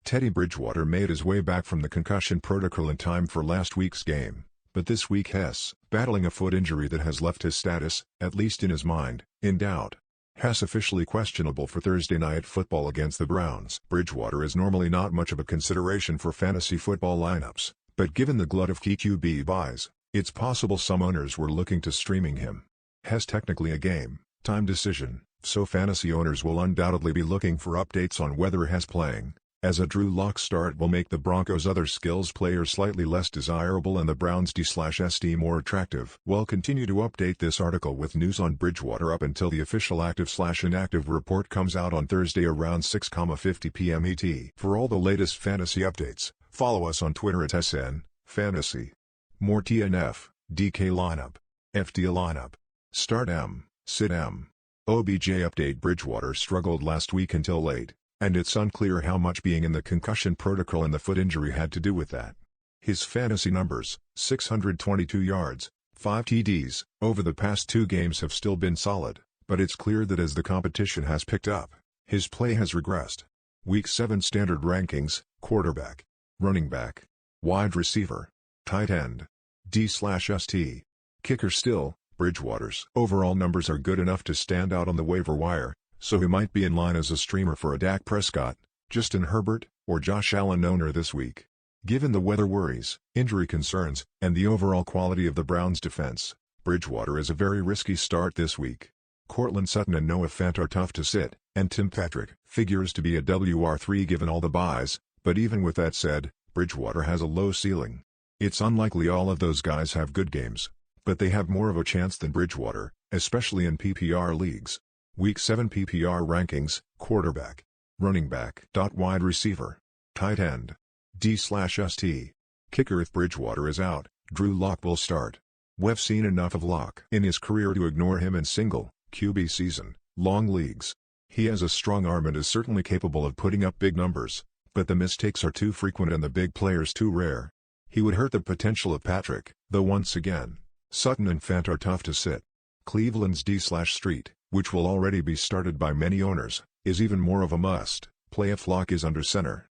Teddy Bridgewater made his way back from the concussion protocol in time for last week's game, but this week he's battling a foot injury that has left his status, at least in his mind, in doubt. He's officially questionable for Thursday Night Football against the Browns. Bridgewater is normally not much of a consideration for fantasy football lineups, but given the glut of key QB buys, it's possible some owners were looking to streaming him. He's technically a game-time decision, so fantasy owners will undoubtedly be looking for updates on whether he's playing, as a Drew Lock start will make the Broncos' other skills players slightly less desirable and the Browns D/ST more attractive. We'll continue to update this article with news on Bridgewater up until the official active/inactive report comes out on Thursday around 6:50 p.m. ET. For all the latest fantasy updates, follow us on Twitter at SN Fantasy. More TNF, DK lineup, FD lineup, start M, sit M. OBJ update. Bridgewater struggled last week until late, and it's unclear how much being in the concussion protocol and the foot injury had to do with that. His fantasy numbers, 622 yards, 5 TDs, over the past 2 games have still been solid, but it's clear that as the competition has picked up, his play has regressed. Week 7 standard rankings: quarterback, running back, wide receiver, tight end, D/ST, kicker. Still, Bridgewater's overall numbers are good enough to stand out on the waiver wire, so he might be in line as a streamer for a Dak Prescott, Justin Herbert, or Josh Allen owner this week. Given the weather worries, injury concerns, and the overall quality of the Browns' defense, Bridgewater is a very risky start this week. Courtland Sutton and Noah Fant are tough to sit, and Tim Patrick figures to be a WR3 given all the buys, but even with that said, Bridgewater has a low ceiling. It's unlikely all of those guys have good games, but they have more of a chance than Bridgewater, especially in PPR leagues. Week 7 PPR rankings: quarterback, running back. Wide receiver, tight end, D/ST, kicker. If Bridgewater is out, Drew Lock will start. We've seen enough of Lock in his career to ignore him in single QB season long leagues. He has a strong arm and is certainly capable of putting up big numbers, but the mistakes are too frequent and the big players too rare. He would hurt the potential of Patrick, though once again, Sutton and Fant are tough to sit. Cleveland's D/Street, which will already be started by many owners, is even more of a must-play if Lock is under center.